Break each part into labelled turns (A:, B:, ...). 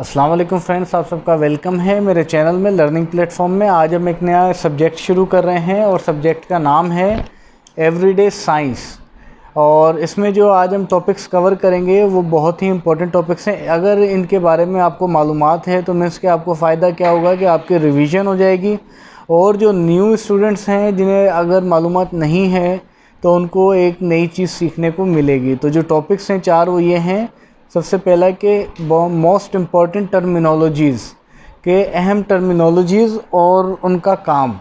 A: अस्सलाम वालेकुम फ्रेंड्स, आप सबका वेलकम है मेरे चैनल में लर्निंग प्लेटफॉर्म में। आज हम एक नया सब्जेक्ट शुरू कर रहे हैं और सब्जेक्ट का नाम है एवरीडे साइंस। और इसमें जो आज हम टॉपिक्स कवर करेंगे वो बहुत ही इंपॉर्टेंट टॉपिक्स हैं। अगर इनके बारे में आपको मालूमात है तो मीन्स कि आपको फ़ायदा क्या होगा कि आपकी रिवीजन हो जाएगी। और जो न्यू स्टूडेंट्स हैं जिन्हें अगर मालूमात नहीं है तो उनको एक नई चीज़ सीखने को मिलेगी। तो जो टॉपिक्स हैं चार वो ये हैं। सबसे पहला कि मोस्ट इम्पॉर्टेंट टर्मिनोलॉजीज़ के अहम टर्मिनोलॉजीज़ और उनका काम।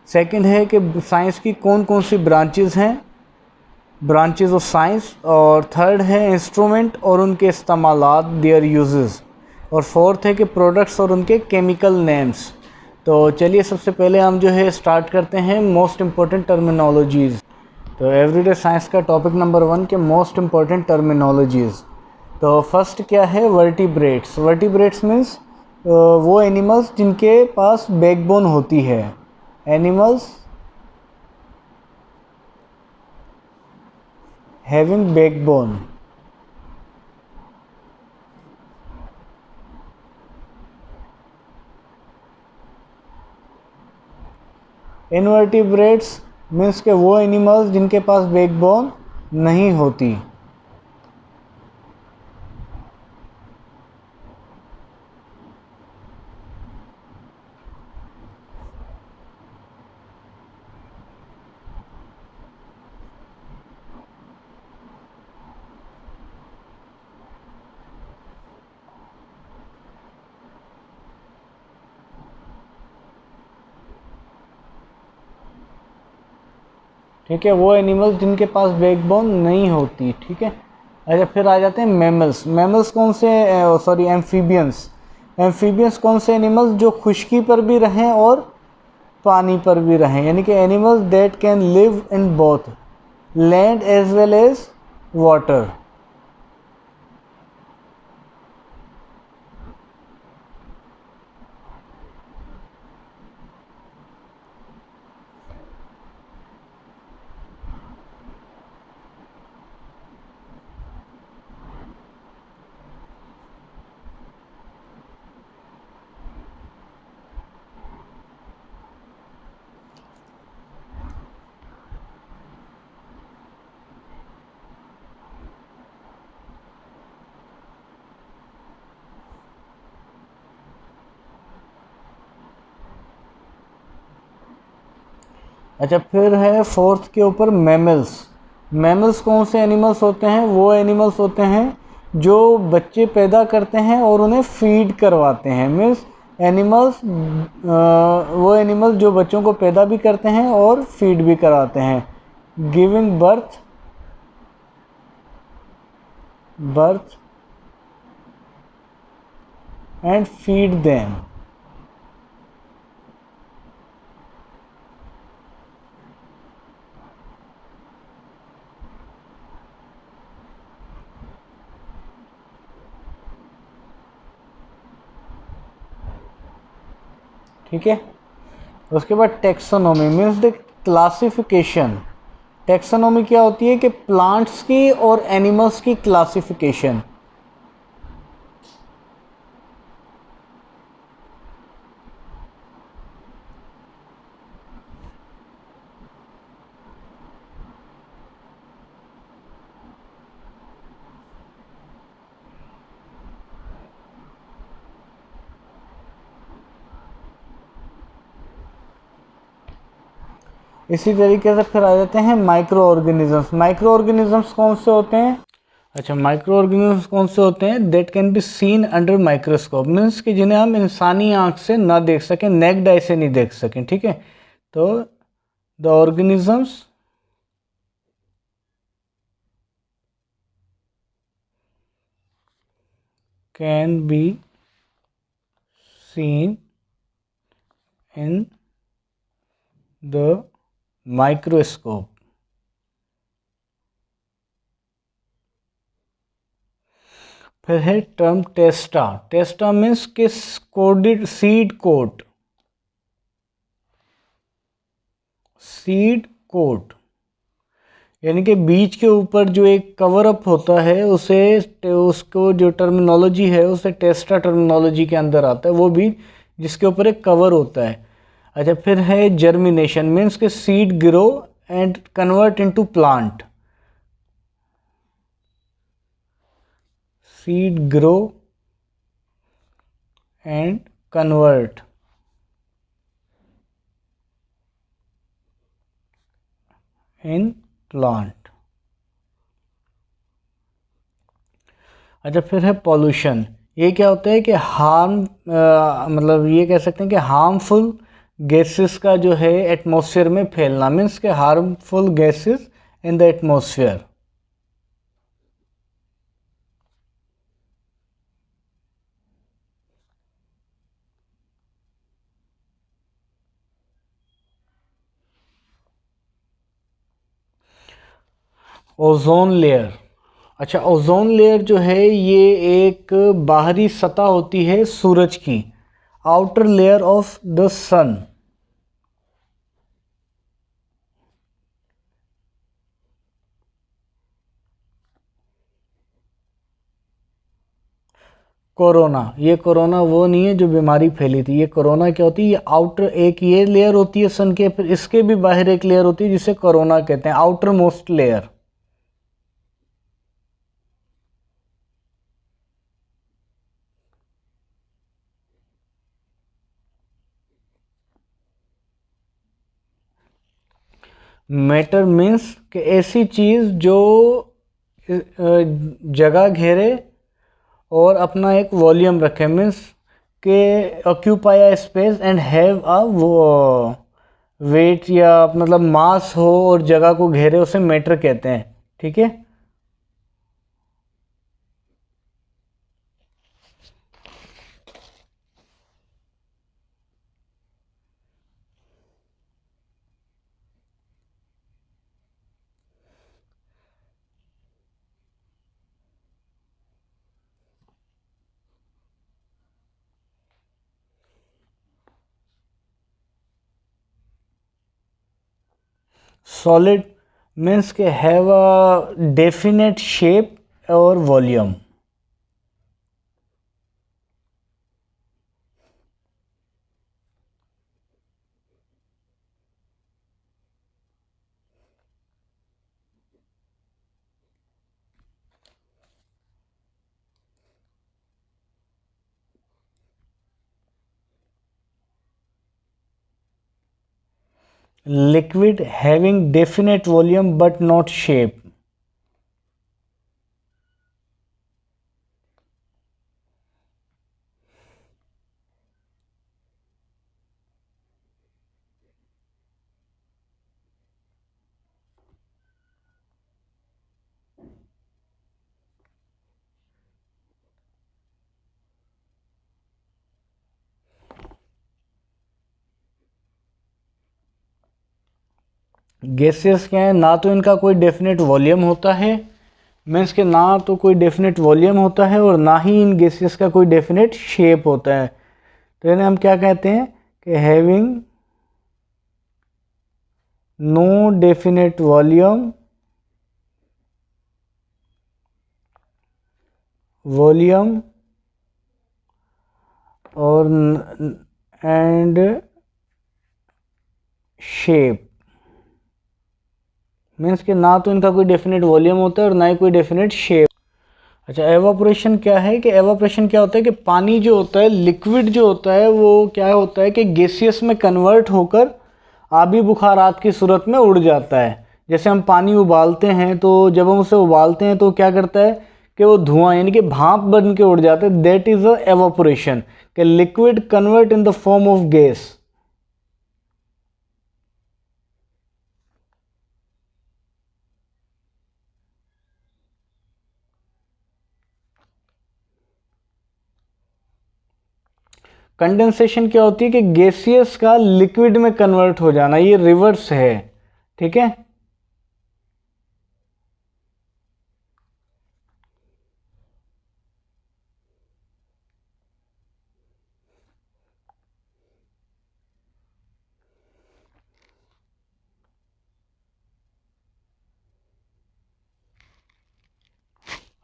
A: सेकंड है कि साइंस की कौन कौन सी ब्रांचेस हैं, ब्रांचेस ऑफ साइंस। और थर्ड है इंस्ट्रूमेंट और उनके इस्तेमालात, देयर यूजेस। और फोर्थ है कि प्रोडक्ट्स और उनके केमिकल नेम्स। तो चलिए सबसे पहले हम जो है स्टार्ट करते हैं मोस्ट इम्पॉर्टेंट टर्मिनोलॉजीज़। तो एवरीडे साइंस का टॉपिक नंबर 1 के मोस्ट इम्पॉर्टेंट टर्मिनोलॉजीज़। तो फर्स्ट क्या है, वर्टिब्रेट्स। वर्टिब्रेट्स मीन्स वो एनिमल्स जिनके पास बैकबोन होती है। Animals having backbone. Invertebrates means के वो एनिमल्स जिनके पास बैकबोन नहीं होती। ठीक है, वो एनिमल्स जिनके पास बैकबोन नहीं होती। ठीक है, अच्छा फिर आ जाते हैं मैमल्स। मैमल्स कौन से, सॉरी एम्फीबियंस। एम्फीबियंस कौन से एनिमल्स जो खुश्की पर भी रहें और पानी पर भी रहें, यानी कि animals that can live in both land as well as water. अच्छा फिर है फोर्थ के ऊपर मैमल्स। मैमल्स कौन से एनिमल्स होते हैं, वो एनिमल्स होते हैं जो बच्चे पैदा करते हैं और उन्हें फीड करवाते हैं। मीन्स एनिमल्स, वो एनिमल्स जो बच्चों को पैदा भी करते हैं और फीड भी करवाते हैं। Giving birth, birth and feed them. ठीक है, उसके बाद taxonomy means the classification. Taxonomy क्या होती है कि प्लांट्स की और एनिमल्स की क्लासिफिकेशन। इसी तरीके से फिर आ जाते हैं माइक्रो ऑर्गेनिजम्स। माइक्रो ऑर्गेनिजम्स कौन से होते हैं? अच्छा, माइक्रो ऑर्गेनिजम्स कौन से होते हैं? That can be seen under microscope means कि जिन्हें हम इंसानी आंख से ना देख सकें, नेक्ड आई से नहीं देख सकें। ठीक है, तो the organisms can be seen in the microscope. फिर है टर्म टेस्टा। टेस्टा मीन्स कि coated seed coat, seed coat यानी कि बीच के ऊपर जो एक कवर अप होता है उसे, उसको जो टर्मिनोलॉजी है उसे टेस्टा टर्मिनोलॉजी के अंदर आता है, वो भी जिसके ऊपर एक कवर होता है। अच्छा, फिर है जर्मिनेशन, मीन्स के seed grow and convert into plant. Seed grow and convert in plant. अच्छा, फिर है पॉल्यूशन। ये क्या होता है कि मतलब ये कह सकते हैं कि हार्मफुल गैसेस का जो है एटमॉस्फेयर में फैलना, मीन्स के harmful gases in the atmosphere. Ozone layer. अच्छा, ओजोन लेयर जो है ये एक बाहरी सतह होती है सूरज की, outer layer of the sun. Corona, ये कोरोना वो नहीं है जो बीमारी फैली थी, ये कोरोना क्या होती है, ये आउटर एक ये लेयर होती है सन के, फिर इसके भी बाहर एक लेयर होती है जिसे कोरोना कहते हैं, outer most layer. Matter means कि ऐसी चीज जो जगह घेरे और अपना एक वॉल्यूम रखे, मीन्स के occupy a space and have a वो वेट या मतलब मास हो और जगह को घेरे, उसे मैटर कहते हैं। ठीक है। सॉलिड मीन्स के हैव अ डेफिनेट शेप और volume. Liquid having definite volume but not shape. Gases क्या है, ना तो इनका कोई डेफिनेट वॉल्यूम होता है, मीन्स के ना तो कोई डेफिनेट वॉल्यूम होता है और ना ही इन गैसेस का कोई डेफिनेट शेप होता है। तो इन्हें हम क्या कहते हैं कि having no definite volume, volume और एंड शेप। मीन्स कि ना तो इनका कोई डेफिनेट वॉल्यूम होता है और ना ही कोई डेफिनेट शेप। अच्छा, एवापोरेशन क्या है कि एवापोरेशन क्या होता है कि पानी जो होता है, लिक्विड जो होता है, वो क्या होता है कि गैसियस में कन्वर्ट होकर आबी बुखारात की सूरत में उड़ जाता है। जैसे हम पानी उबालते हैं तो जब हम उसे उबालते हैं तो क्या करता है कि वो धुआं यानी कि भाप बन के उड़ जाता है, दैट इज अ एवापोरेशन, कि liquid convert in the form of gas. Condensation क्या होती है कि गैसियस का लिक्विड में कन्वर्ट हो जाना, ये रिवर्स है। ठीक है।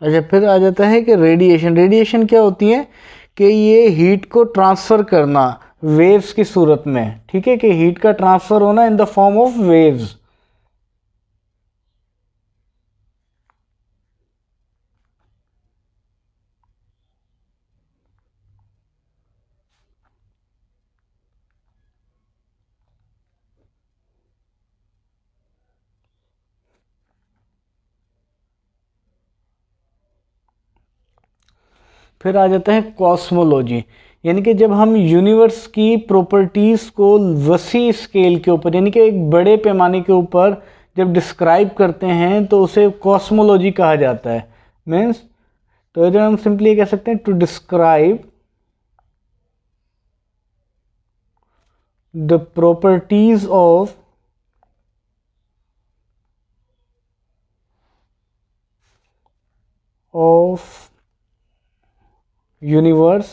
A: अच्छा, फिर आ जाता है कि रेडिएशन। रेडिएशन क्या होती है कि ये हीट को ट्रांसफ़र करना वेव्स की सूरत में, ठीक है, कि हीट का ट्रांसफ़र होना in the form of waves. फिर आ जाता है कॉस्मोलॉजी, यानी कि जब हम यूनिवर्स की प्रॉपर्टीज़ को वसी स्केल के ऊपर, यानी कि एक बड़े पैमाने के ऊपर जब डिस्क्राइब करते हैं तो उसे कॉस्मोलॉजी कहा जाता है। मीन्स, तो इधर हम सिंपली कह सकते हैं to describe the properties of universe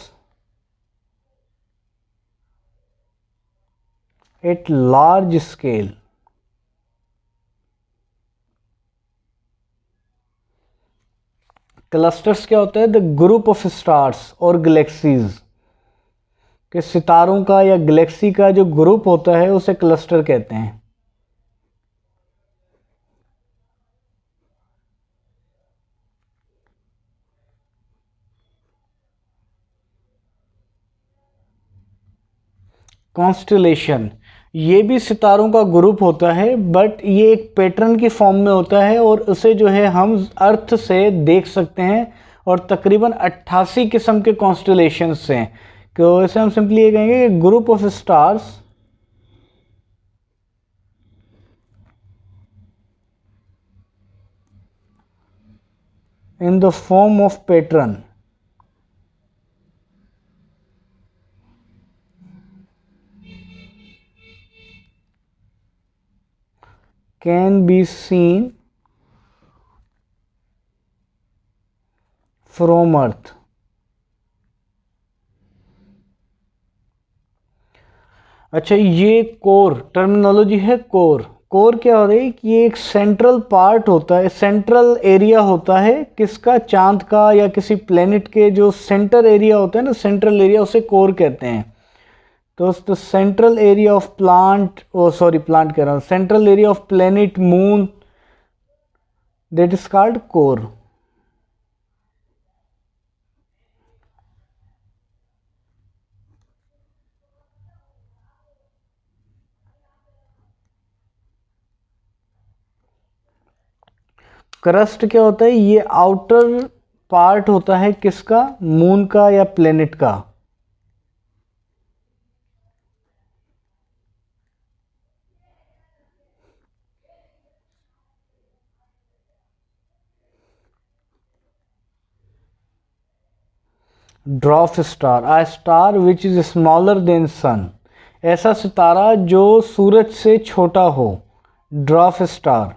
A: at large scale। Clusters क्या होता है? द ग्रुप ऑफ स्टार्स और गैलेक्सीज, के सितारों का या गैलेक्सी का जो ग्रुप होता है उसे क्लस्टर कहते हैं। कॉन्स्टलेशन, ये भी सितारों का ग्रुप होता है, बट ये एक पैटर्न की फॉर्म में होता है और उसे जो है हम अर्थ से देख सकते हैं, और तकरीबन 88 किस्म के कॉन्स्टलेशंस हैं। तो इसे हम सिंपली ये कहेंगे कि group of stars in the form of pattern can be seen from earth। अच्छा, ये कोर टर्मिनोलॉजी है। कोर, कोर क्या हो रही है कि ये एक सेंट्रल पार्ट होता है, सेंट्रल एरिया होता है किसका? चांद का या किसी प्लेनेट के जो सेंटर एरिया होता है ना, सेंट्रल एरिया, उसे कोर कहते हैं। तो central area of plant, O sorry plant कह रहा हूँ, central area of planet moon, that is called core. Crust क्या होता है? ये आउटर पार्ट होता है किसका? मून का या प्लेनेट का। Dwarf star, a star which is smaller than sun, ऐसा सितारा जो सूरज से छोटा हो, ड्वार्फ स्टार।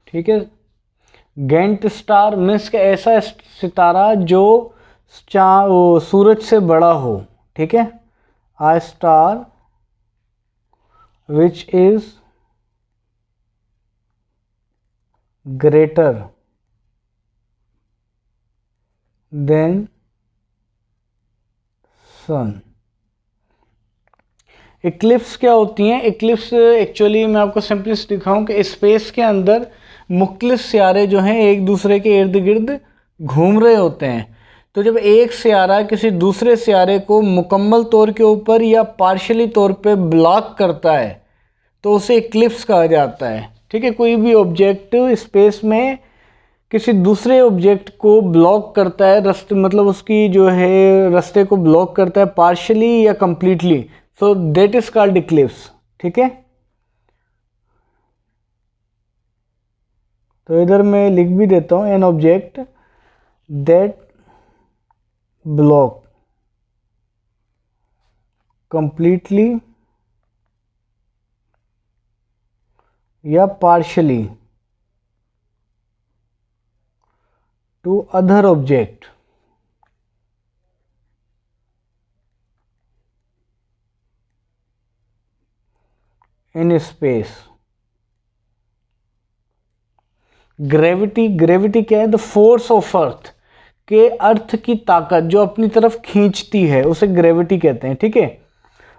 A: ठीक है। गेंट स्टार मीन्स के ऐसा सितारा जो सूरज से बड़ा हो, ठीक है। A star which is greater than sun. Eclipse क्या होती हैं? इक्लिप्स एक्चुअली मैं आपको सिंपली दिखाऊं कि स्पेस के अंदर मुख्तलिफ सियारे जो हैं एक दूसरे के इर्द गिर्द घूम रहे होते हैं। तो जब एक सियारा किसी दूसरे सियारे को मुकम्मल तौर के ऊपर या पार्शली तौर पे ब्लॉक करता है तो उसे इक्लिप्स कहा जाता है। ठीक है, कोई भी ऑब्जेक्ट स्पेस में किसी दूसरे ऑब्जेक्ट को ब्लॉक करता है, रास्ते मतलब उसकी जो है रास्ते को ब्लॉक करता है पार्शली या completely, so that is called eclipse. ठीक है, तो इधर मैं लिख भी देता हूं, an object that block completely या partially to other object in space. Gravity, gravity क्या है? द फोर्स ऑफ अर्थ, के अर्थ की ताकत जो अपनी तरफ खींचती है उसे ग्रेविटी कहते हैं, ठीक है।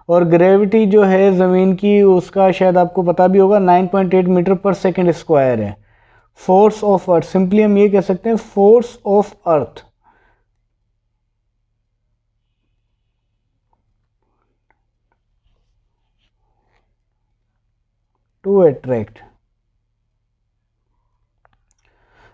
A: और ग्रेविटी जो है ज़मीन की, उसका शायद आपको पता भी होगा, 9.8 मीटर पर सेकंड स्क्वायर है। फोर्स ऑफ अर्थ, सिंपली हम ये कह सकते हैं force of earth to attract.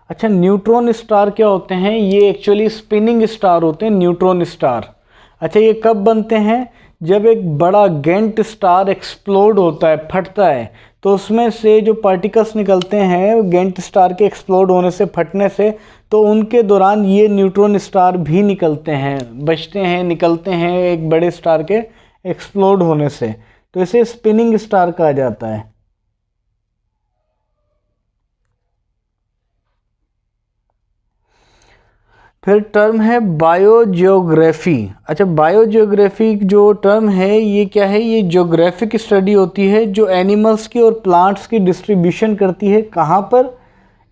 A: अच्छा, न्यूट्रॉन स्टार क्या होते हैं? ये एक्चुअली स्पिनिंग स्टार होते हैं, न्यूट्रॉन स्टार। अच्छा, ये कब बनते हैं? जब एक बड़ा गेंट स्टार एक्सप्लोड होता है, फटता है, तो उसमें से जो पार्टिकल्स निकलते हैं गेंट स्टार के एक्सप्लोड होने से, फटने से, तो उनके दौरान ये न्यूट्रॉन स्टार भी निकलते हैं, बचते हैं, निकलते हैं एक बड़े स्टार के एक्सप्लोड होने से, तो इसे स्पिनिंग स्टार कहा जाता है। फिर टर्म है बायोजियोग्राफी। अच्छा, बायोजियोग्राफी जो टर्म है ये क्या है? ये ज्योग्राफिक स्टडी होती है जो एनिमल्स की और प्लांट्स की डिस्ट्रीब्यूशन करती है। कहाँ पर?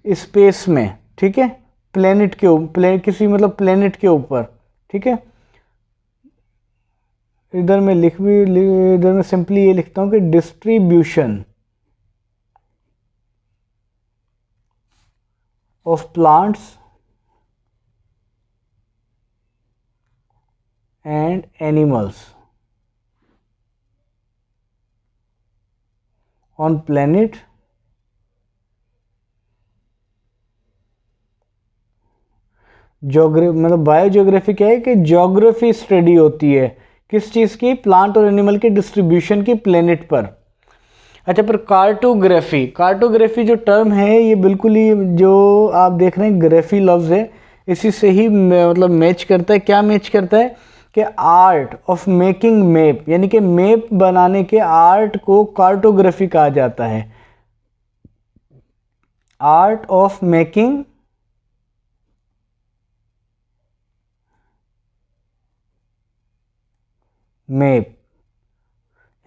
A: स्पेस में, ठीक है, प्लेनेट के ऊपर, किसी मतलब प्लेनेट के ऊपर, ठीक है। इधर मैं इधर मैं सिंपली ये लिखता हूँ कि distribution of plants and animals on planet geography, मतलब बायोजियोग्राफी क्या है कि ज्योग्राफी स्टडी होती है किस चीज़ की? प्लांट और एनिमल के डिस्ट्रीब्यूशन की प्लेनेट पर। अच्छा, पर कार्टोग्राफी, कार्टोग्राफी जो टर्म है ये बिल्कुल ही जो आप देख रहे हैं ग्राफी लफ्ज़ है, इसी से ही मतलब मैच करता है। क्या मैच करता है? कि आर्ट ऑफ मेकिंग मैप, यानी कि मैप बनाने के आर्ट को कार्टोग्राफी कहा जाता है। आर्ट ऑफ मेकिंग मैप,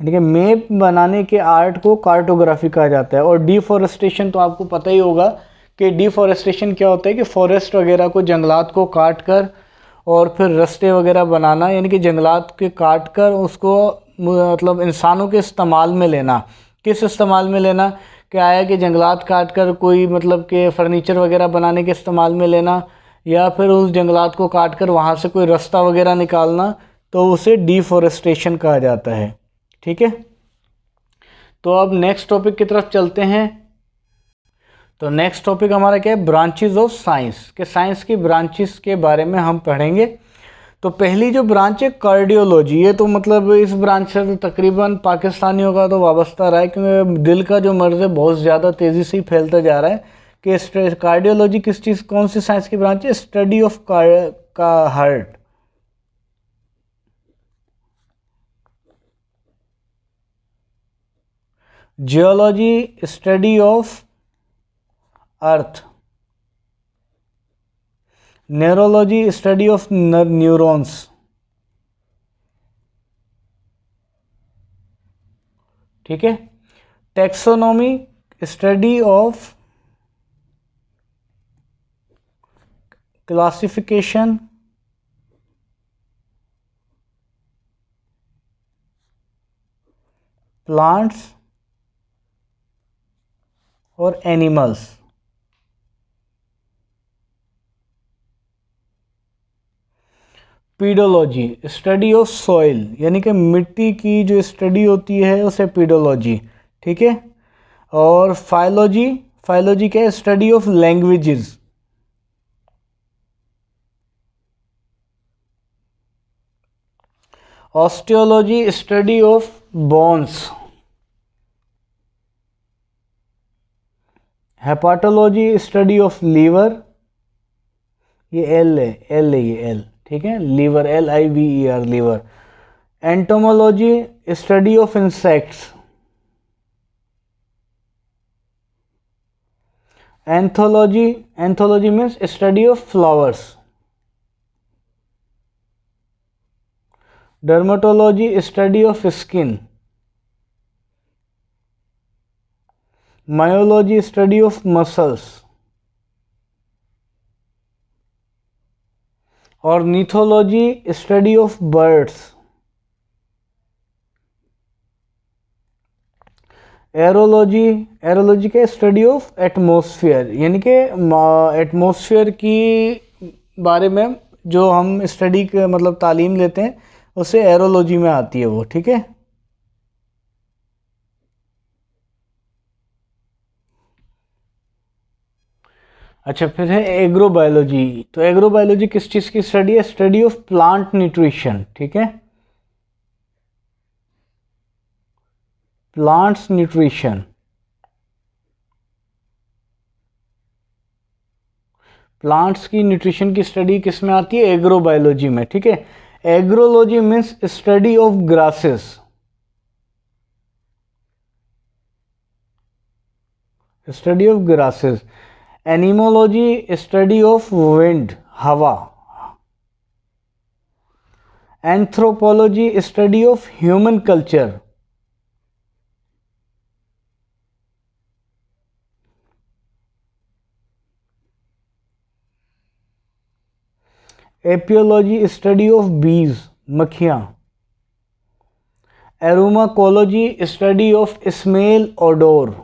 A: यानी कि मैप बनाने के आर्ट को कार्टोग्राफी कहा जाता है। और डिफॉरेस्टेशन तो आपको पता ही होगा कि डिफॉरेस्टेशन क्या होता है कि फॉरेस्ट वगैरह को, जंगलात को काट कर और फिर रास्ते वगैरह बनाना, यानी कि जंगलात के काट कर उसको मतलब इंसानों के इस्तेमाल में लेना। किस इस्तेमाल में लेना? क्या है कि जंगलात काट कर कोई मतलब कि फर्नीचर वगैरह बनाने के इस्तेमाल में लेना, या फिर उस जंगलात को काट कर वहाँ से कोई रास्ता वगैरह निकालना, तो उसे डिफॉरेस्टेशन कहा जाता है, ठीक है। तो अब नेक्स्ट टॉपिक की तरफ चलते हैं। तो नेक्स्ट टॉपिक हमारा क्या है? ब्रांचेस ऑफ साइंस, के साइंस की ब्रांचेस के बारे में हम पढ़ेंगे। तो पहली जो ब्रांच है कार्डियोलॉजी, ये तो मतलब इस ब्रांच से तो तकरीबन पाकिस्तानियों का तो वाबस्ता रहा है, क्योंकि दिल का जो मर्ज़ है बहुत ज़्यादा तेज़ी से फैलता जा रहा है। कि कार्डियोलॉजी किस चीज़, कौन सी साइंस की ब्रांच है? स्टडी ऑफ का heart. Geology study of earth. Neurology study of neurons, ठीक है। Taxonomy study of classification plants और animals. Pedology study of soil, यानी कि मिट्टी की जो स्टडी होती है उसे पीडोलॉजी, ठीक है। और फाइलॉजी, फाइलॉजी क्या है? Study of languages. Osteology study of bones. Hepatology study of liver, ये एल है, एल है ये एल, ठीक है, liver, LIVER, liver. Entomology study of insects. Anthology means study of flowers. Dermatology study of skin. Myology study of muscles. और ornithology study of birds. Aerology का study of atmosphere, यानी कि atmosphere की बारे में जो हम स्टडी मतलब तालीम लेते हैं उसे एरोलॉजी में आती है वो, ठीक है। अच्छा, फिर है एग्रोबायोलॉजी। तो एग्रोबायोलॉजी किस चीज़ की स्टडी है? स्टडी ऑफ प्लांट न्यूट्रिशन, ठीक है। प्लांट्स न्यूट्रिशन, प्लांट्स की न्यूट्रिशन की स्टडी किस में आती है? एग्रोबायोलॉजी में, ठीक है। Agrology means study of grasses. Study of grasses. Anemology study of wind, हवा। Anthropology study of human culture. Apiology study of bees, मक्खियाँ। Aromacology study of smell, odour.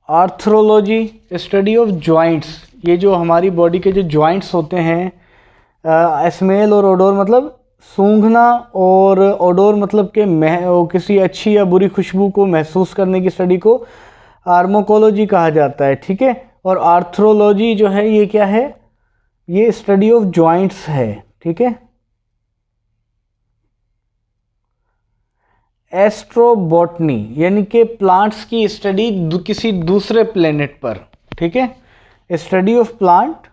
A: Arthrology study of joints, ये जो हमारी body के जो joints होते हैं। Smell और ओडोर मतलब सूंघना, और ओडोर मतलब कि किसी अच्छी या बुरी खुशबू को महसूस करने की स्टडी को आर्मोकोलॉजी कहा जाता है, ठीक है। और आर्थ्रोलॉजी जो है ये क्या है? ये स्टडी ऑफ जॉइंट्स है, ठीक है। एस्ट्रोबॉटनी यानी कि प्लांट्स की स्टडी किसी दूसरे प्लेनेट पर, ठीक है। Study of plant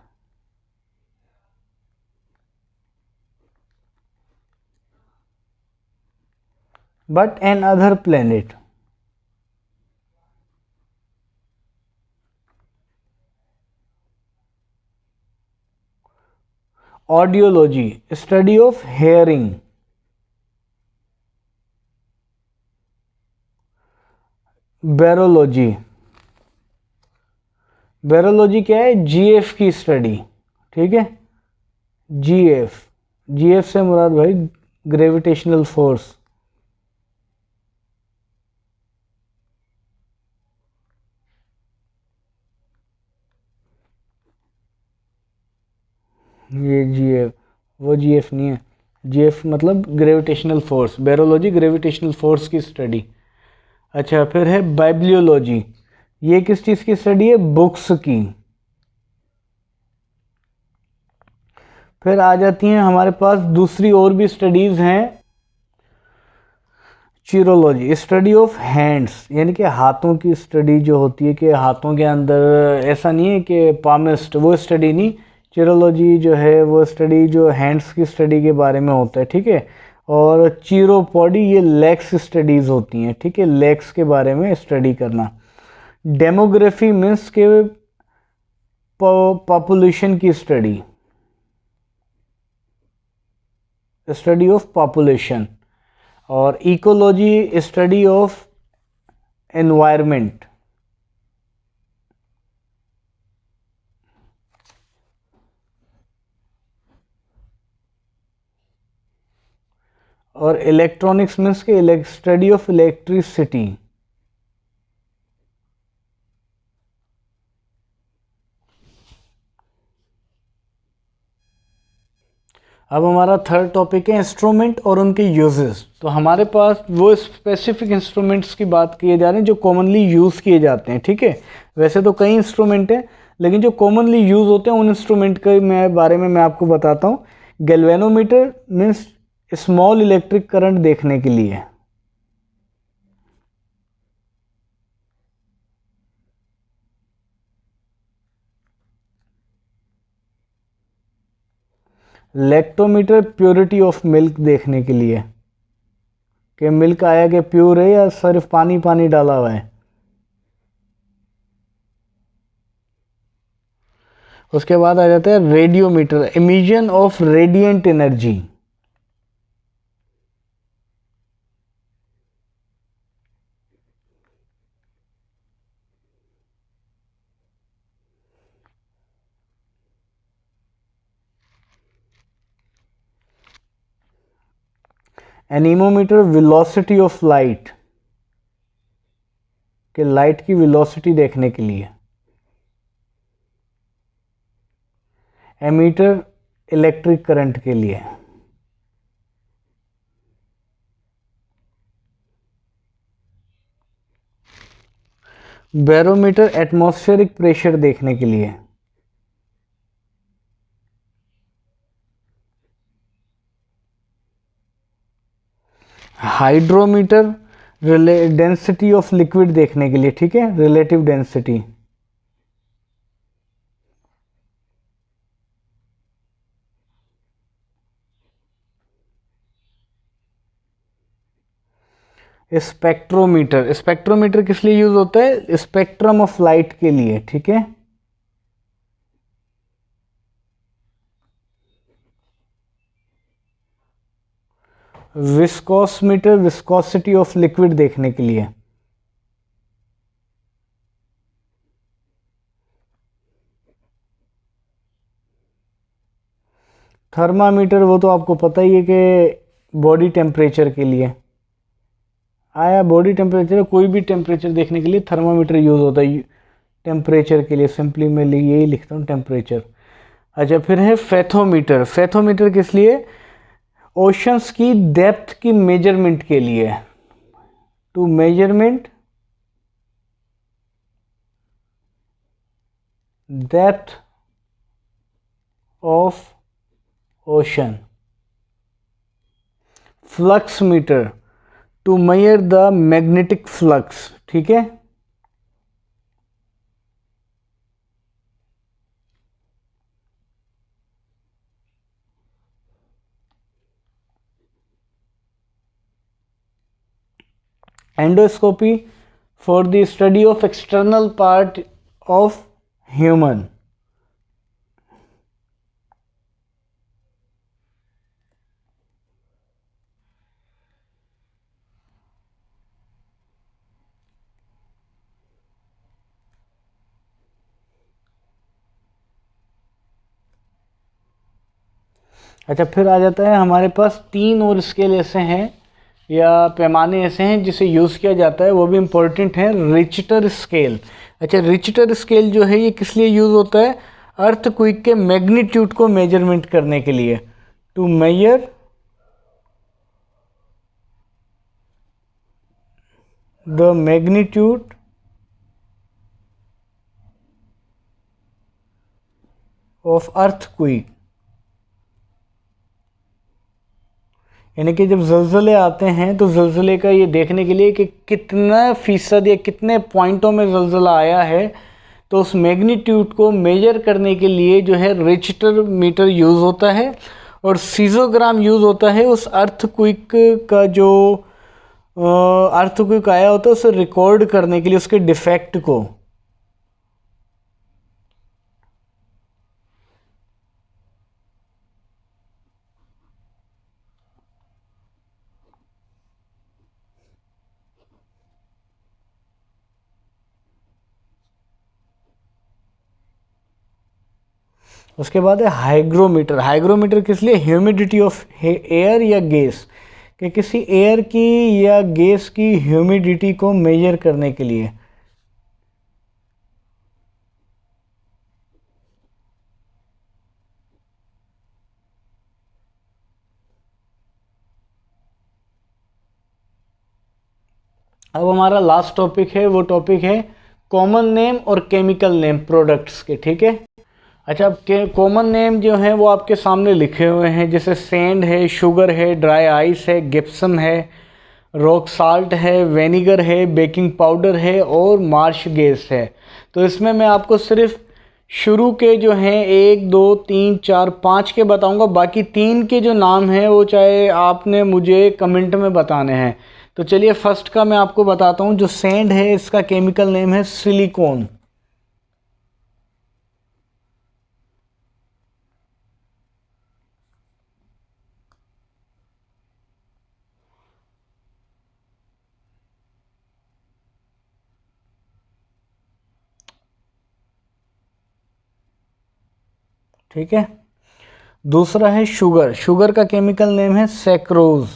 A: but an other planet. Audiology study of hearing. Barology, बैरोलॉजी क्या है? जीएफ की स्टडी, ठीक है। जीएफ से मुराद भाई ग्रेविटेशनल फोर्स। ये जीएफ, वो जीएफ नहीं है। जीएफ मतलब ग्रेविटेशनल फोर्स, बैरोलॉजी ग्रेविटेशनल फोर्स की स्टडी। अच्छा, फिर है बाइब्लियोलॉजी, ये किस चीज़ की स्टडी है? बुक्स की। फिर आ जाती हैं हमारे पास दूसरी और भी स्टडीज़ हैं। चिरोलॉजी स्टडी ऑफ हैंड्स, यानी कि हाथों की स्टडी जो होती है कि हाथों के अंदर, ऐसा नहीं है कि पामिस्ट, वो स्टडी नहीं। चिरोलॉजी जो है वो स्टडी जो हैंड्स की स्टडी के बारे में होता है, ठीक है। और चिरोपॉडी ये लेग्स स्टडीज़ होती हैं, ठीक है, लेग्स के बारे में स्टडी करना। डेमोग्राफी मीन्स के पॉपुलेशन की स्टडी, स्टडी ऑफ पॉपुलेशन। और इकोलॉजी स्टडी ऑफ एनवायरनमेंट। और इलेक्ट्रॉनिक्स मीन्स के स्टडी ऑफ इलेक्ट्रिसिटी। अब हमारा थर्ड टॉपिक है इंस्ट्रूमेंट और उनके यूजेस। तो हमारे पास वो स्पेसिफिक इंस्ट्रूमेंट्स की बात किए जा रहे हैं जो कॉमनली यूज़ किए जाते हैं, ठीक है। वैसे तो कई इंस्ट्रूमेंट हैं, लेकिन जो कॉमनली यूज़ होते हैं उन इंस्ट्रूमेंट के बारे में मैं आपको बताता हूँ। Galvanometer means small electric current देखने के लिए। लैक्टोमीटर प्योरिटी ऑफ मिल्क देखने के लिए। कि मिल्क आया कि प्योर है या सिर्फ पानी पानी डाला हुआ है। उसके बाद आ जाता है radiometer, emission of radiant energy. Anemometer, velocity of light, कि लाइट की वेलोसिटी देखने के लिए। एमीटर, इलेक्ट्रिक करंट के लिए। बैरोमीटर, एटमॉस्फेरिक प्रेशर देखने के लिए। हाइड्रोमीटर, डेंसिटी ऑफ लिक्विड देखने के लिए, ठीक है, रिलेटिव डेंसिटी। स्पेक्ट्रोमीटर, स्पेक्ट्रोमीटर किस लिए यूज होता है? स्पेक्ट्रम ऑफ लाइट के लिए, ठीक है। विस्कोसमीटर, विस्कोसिटी ऑफ लिक्विड देखने के लिए। थर्मामीटर, वो तो आपको पता ही है कि बॉडी टेम्परेचर के लिए आया। बॉडी टेम्परेचर, कोई भी टेम्परेचर देखने के लिए थर्मामीटर यूज़ होता है, टेम्परेचर के लिए। सिंपली मैं यही लिखता हूँ, टेम्परेचर। अच्छा, फिर है फेथोमीटर। फेथोमीटर किस लिए? ओशंस की डेप्थ की मेजरमेंट के लिए, to measurement depth of ocean. Flux metre, to measure the magnetic flux, ठीक है। Endoscopy, for the study of external part of human. अच्छा, फिर आ जाता है हमारे पास 3 और स्केल ऐसे हैं या पैमाने ऐसे हैं जिसे यूज़ किया जाता है, वो भी इम्पोर्टेंट है। Richter scale. अच्छा, रिचटर स्केल जो है ये किस लिए यूज़ होता है? अर्थक्वेक के मैग्नीट्यूड को मेजरमेंट करने के लिए, to measure the magnitude of earthquake. यानी कि जब ज़लज़ले आते हैं तो ज़लज़ले का ये देखने के लिए कि कितना फीसद या कितने पॉइंटों में ज़लज़ला आया है, तो उस मैग्नीट्यूड को मेजर करने के लिए जो है रिक्टर मीटर यूज़ होता है। और सीज़ोग्राम यूज़ होता है उस अर्थक्वेक का, जो अर्थक्वेक आया होता है उसे रिकॉर्ड करने के लिए, उसके डिफेक्ट को। उसके बाद है हाइग्रोमीटर। हाइग्रोमीटर किस लिए? ह्यूमिडिटी ऑफ एयर या गैस, कि किसी एयर की या गैस की ह्यूमिडिटी को मेजर करने के लिए। अब हमारा लास्ट टॉपिक है, वो टॉपिक है कॉमन नेम और केमिकल नेम प्रोडक्ट्स के, ठीक है। अच्छा, अब के कॉमन नेम जो है वो आपके सामने लिखे हुए हैं, जैसे सैंड है, शुगर है, ड्राई आइस है, गिप्सम है, रॉक साल्ट है, वेनिगर है, बेकिंग पाउडर है और मार्श गैस है। तो इसमें मैं आपको सिर्फ शुरू के जो हैं 1 2 3 4 5 के बताऊंगा, बाकी 3 के जो नाम हैं वो चाहे आपने मुझे कमेंट में बताने हैं। तो चलिए फर्स्ट का मैं आपको बताता हूँ। जो सैंड है इसका केमिकल नेम है सिलिकॉन। ठीक है। दूसरा है शुगर। शुगर का केमिकल नेम है सैक्रोज।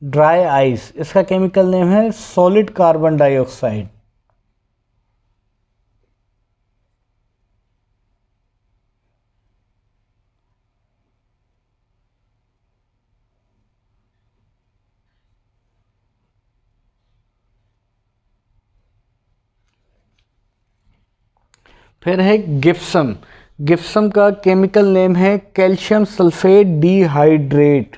A: ड्राई आइस, इसका केमिकल नेम है सॉलिड कार्बन डाइऑक्साइड। फिर है गिप्सम। गिप्सम का केमिकल नेम है कैल्शियम सल्फेट डिहाइड्रेट।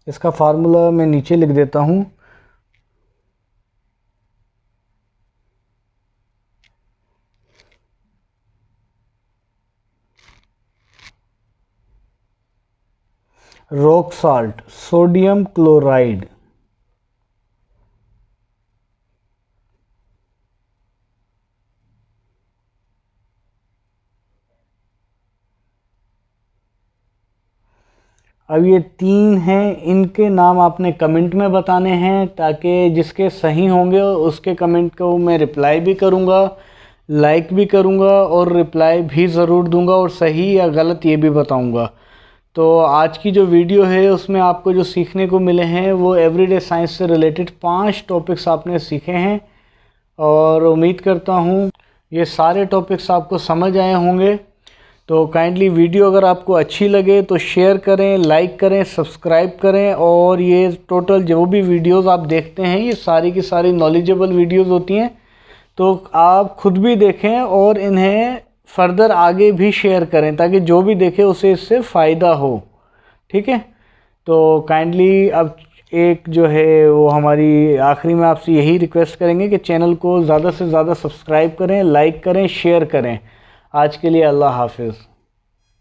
A: इसका फार्मूला मैं नीचे लिख देता हूँ। Rock salt, sodium chloride. अब ये 3 हैं, इनके नाम आपने कमेंट में बताने हैं, ताकि जिसके सही होंगे उसके कमेंट को मैं रिप्लाई भी करूँगा, लाइक भी करूँगा और रिप्लाई भी ज़रूर दूँगा, और सही या गलत ये भी बताऊँगा। तो आज की जो वीडियो है उसमें आपको जो सीखने को मिले हैं वो एवरीडे साइंस से रिलेटेड 5 टॉपिक्स आपने सीखे हैं, और उम्मीद करता हूँ ये सारे टॉपिक्स आपको समझ आए होंगे। तो काइंडली वीडियो अगर आपको अच्छी लगे तो शेयर करें, लाइक करें, सब्सक्राइब करें, और ये टोटल जो भी वीडियोस आप देखते हैं ये सारी की सारी नॉलेजेबल वीडियोस होती हैं, तो आप खुद भी देखें और इन्हें फर्दर आगे भी शेयर करें, ताकि जो भी देखे उसे इससे फ़ायदा हो। ठीक है। तो काइंडली अब एक जो है वो हमारी आखिरी में आपसे यही रिक्वेस्ट करेंगे कि चैनल को ज़्यादा से ज़्यादा सब्सक्राइब करें, लाइक करें, शेयर करें। आज के लिए अल्लाह हाफिज़।